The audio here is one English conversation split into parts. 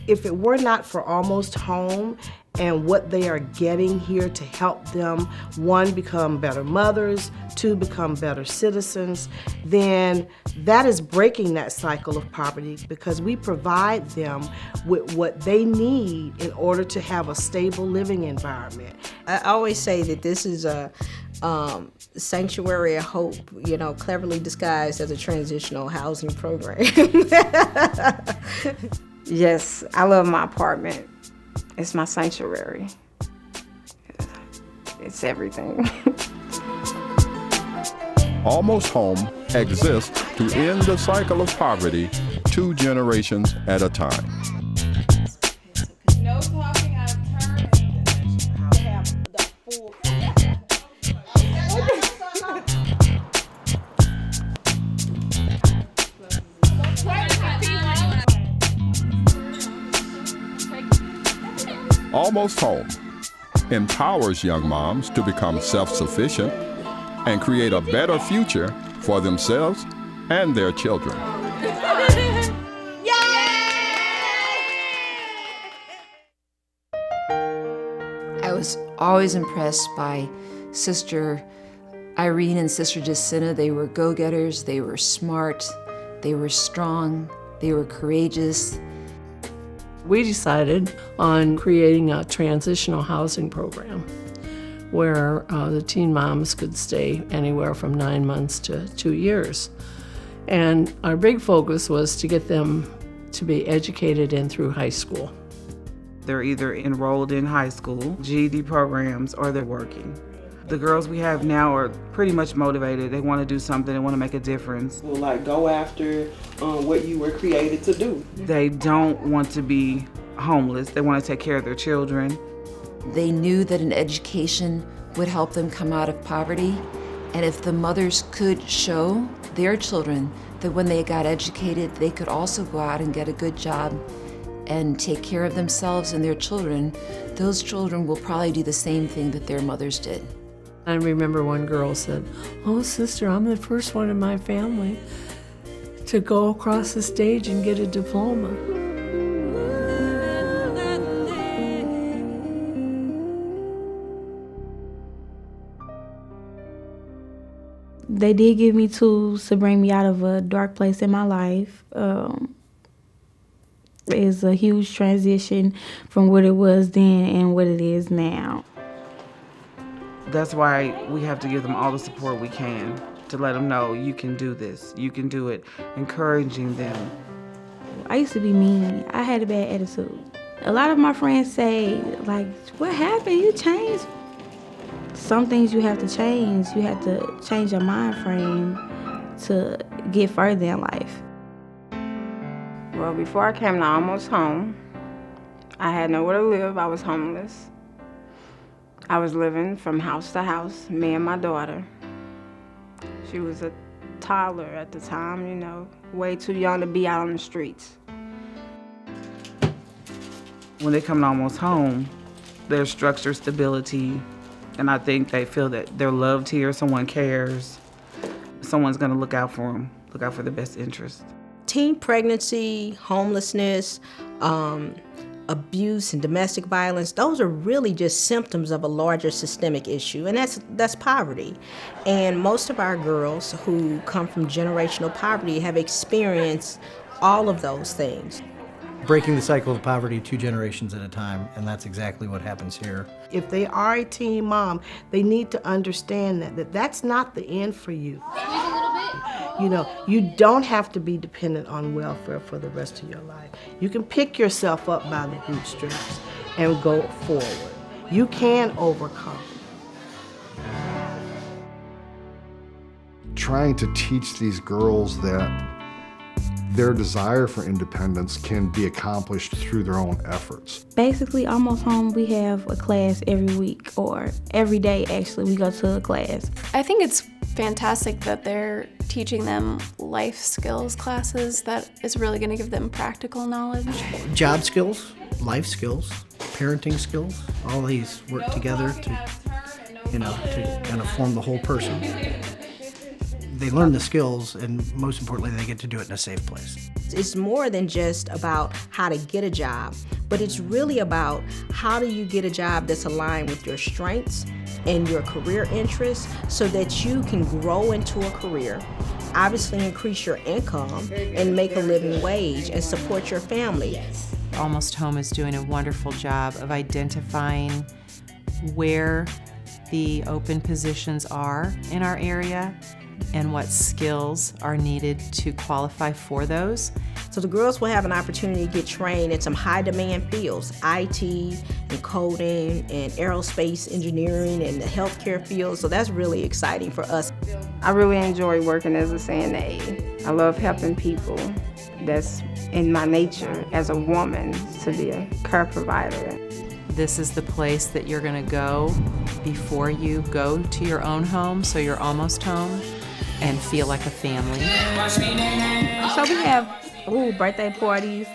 If it were not for Almost Home and what they are getting here to help them, one, become better mothers, two, become better citizens, then that is breaking that cycle of poverty, because we provide them with what they need in order to have a stable living environment. I always say that this is a sanctuary of hope, cleverly disguised as a transitional housing program. Yes, I love my apartment. It's my sanctuary. It's everything. Almost Home exists to end the cycle of poverty 2 generations at a time. No talking out of turn. Almost Home empowers young moms to become self-sufficient and create a better future for themselves and their children. I was always impressed by Sister Irene and Sister Jacinta. They were go-getters, they were smart, they were strong, they were courageous. We decided on creating a transitional housing program where the teen moms could stay anywhere from 9 months to 2 years. And our big focus was to get them to be educated in through high school. They're either enrolled in high school, GED programs, or they're working. The girls we have now are pretty much motivated. They want to do something, they want to make a difference. Well, go after what you were created to do. They don't want to be homeless. They want to take care of their children. They knew that an education would help them come out of poverty, and if the mothers could show their children that when they got educated, they could also go out and get a good job and take care of themselves and their children, those children will probably do the same thing that their mothers did. I remember one girl said, "Oh, sister, I'm the first one in my family to go across the stage and get a diploma." They did give me tools to bring me out of a dark place in my life. It's a huge transition from what it was then and what it is now. That's why we have to give them all the support we can to let them know you can do this, you can do it, encouraging them. I used to be mean. I had a bad attitude. A lot of my friends say, what happened? You changed. Some things you have to change. You have to change your mind frame to get further in life. Well, before I came to Almost Home, I had nowhere to live. I was homeless. I was living from house to house, me and my daughter. She was a toddler at the time, way too young to be out on the streets. When they come to Almost Home, there's structure, stability, and I think they feel that they're loved here, someone cares, someone's gonna look out for them, look out for their best interest. Teen pregnancy, homelessness, abuse and domestic violence, those are really just symptoms of a larger systemic issue, and that's poverty. And most of our girls who come from generational poverty have experienced all of those things. Breaking the cycle of poverty 2 generations at a time, and that's exactly what happens here. If they are a teen mom, they need to understand that that's not the end for you. You don't have to be dependent on welfare for the rest of your life. You can pick yourself up by the bootstraps and go forward. You can overcome. Trying to teach these girls that their desire for independence can be accomplished through their own efforts. Basically, Almost Home, we have a class every week, or every day actually, we go to a class. I think it's fantastic that they're teaching them life skills classes that is really going to give them practical knowledge. Job skills, life skills, parenting skills, all these work together to kind of form the whole person. They learn the skills, and most importantly, they get to do it in a safe place. It's more than just about how to get a job, but it's really about how do you get a job that's aligned with your strengths and your career interests so that you can grow into a career, obviously increase your income and make a living wage and support your family. Almost Home is doing a wonderful job of identifying where the open positions are in our area and what skills are needed to qualify for those. So the girls will have an opportunity to get trained in some high-demand fields, IT and coding and aerospace engineering and the healthcare field. So that's really exciting for us. I really enjoy working as a CNA. I love helping people. That's in my nature as a woman to be a care provider. This is the place that you're going to go before you go to your own home, so you're almost home, and feel like a family. So we have birthday parties,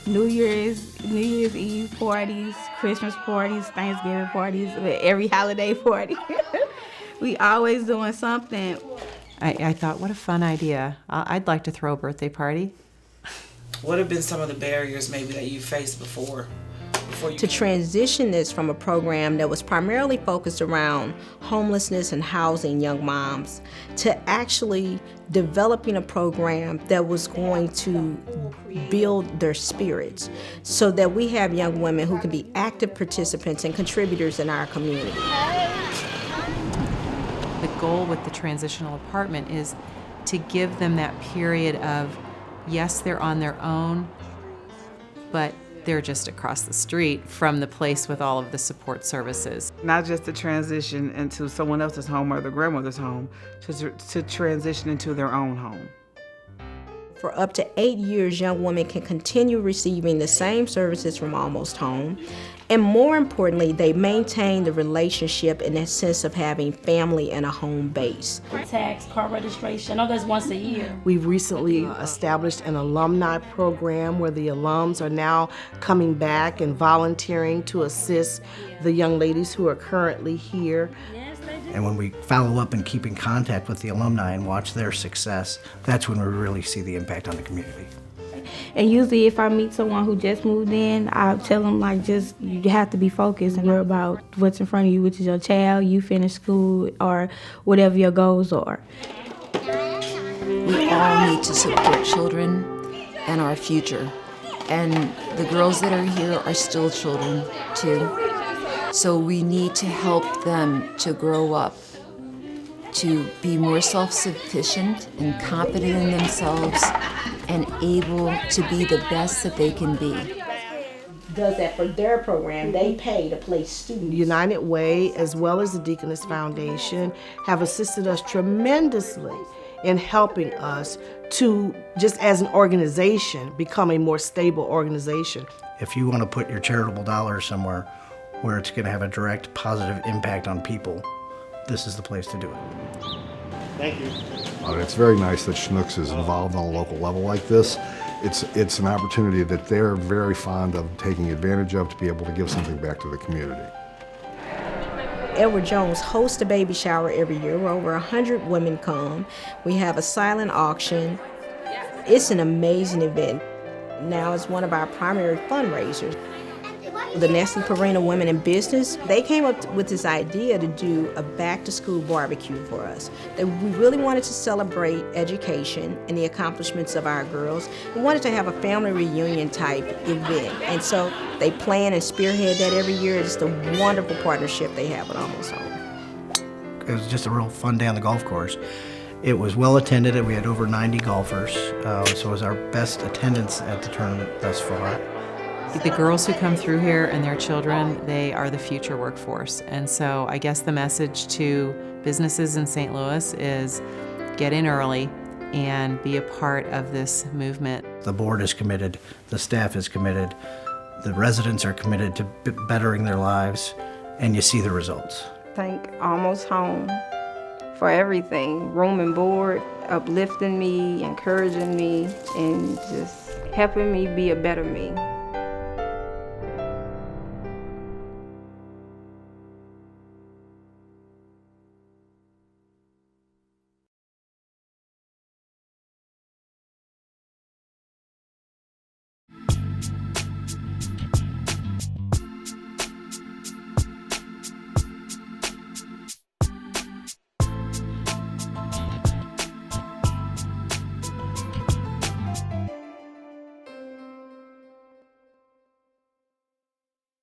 New Year's Eve parties, Christmas parties, Thanksgiving parties, every holiday party. We always doing something. I thought, what a fun idea. I'd like to throw a birthday party. What have been some of the barriers maybe that you faced before you to transition this from a program that was primarily focused around homelessness and housing young moms to actually developing a program that was going to build their spirits so that we have young women who can be active participants and contributors in our community. The goal with the transitional apartment is to give them that period of, yes, they're on their own, but they're just across the street from the place with all of the support services. Not just to transition into someone else's home or their grandmother's home, to transition into their own home. For up to 8 years, young women can continue receiving the same services from Almost Home. And more importantly, they maintain the relationship and that sense of having family and a home base. Tax, car registration, I know that's once a year. We've recently established an alumni program where the alums are now coming back and volunteering to assist the young ladies who are currently here. And when we follow up and keep in contact with the alumni and watch their success, that's when we really see the impact on the community. And usually if I meet someone who just moved in, I tell them you have to be focused and worry about what's in front of you, which is your child, you finish school, or whatever your goals are. We all need to support children and our future. And the girls that are here are still children too. So we need to help them to grow up, to be more self-sufficient and confident in themselves and able to be the best that they can be. Does that for their program. They pay to place students. United Way, as well as the Deaconess Foundation, have assisted us tremendously in helping us to, just as an organization, become a more stable organization. If you want to put your charitable dollars somewhere where it's going to have a direct positive impact on people, this is the place to do it. Thank you. It's very nice that Schnucks is involved on a local level like this. It's an opportunity that they're very fond of taking advantage of to be able to give something back to the community. Edward Jones hosts a baby shower every year where over 100 women come. We have a silent auction. It's an amazing event. Now it's one of our primary fundraisers. The Nestle Purina Women in Business, they came up with this idea to do a back-to-school barbecue for us. We really wanted to celebrate education and the accomplishments of our girls. We wanted to have a family reunion type event, and so they plan and spearhead that every year. It's a wonderful partnership they have with Almost Home. It was just a real fun day on the golf course. It was well attended, and we had over 90 golfers, so it was our best attendance at the tournament thus far. The girls who come through here and their children, they are the future workforce. And so I guess the message to businesses in St. Louis is get in early and be a part of this movement. The board is committed, the staff is committed, the residents are committed to bettering their lives, and you see the results. Thank Almost Home for everything, room and board, uplifting me, encouraging me, and just helping me be a better me.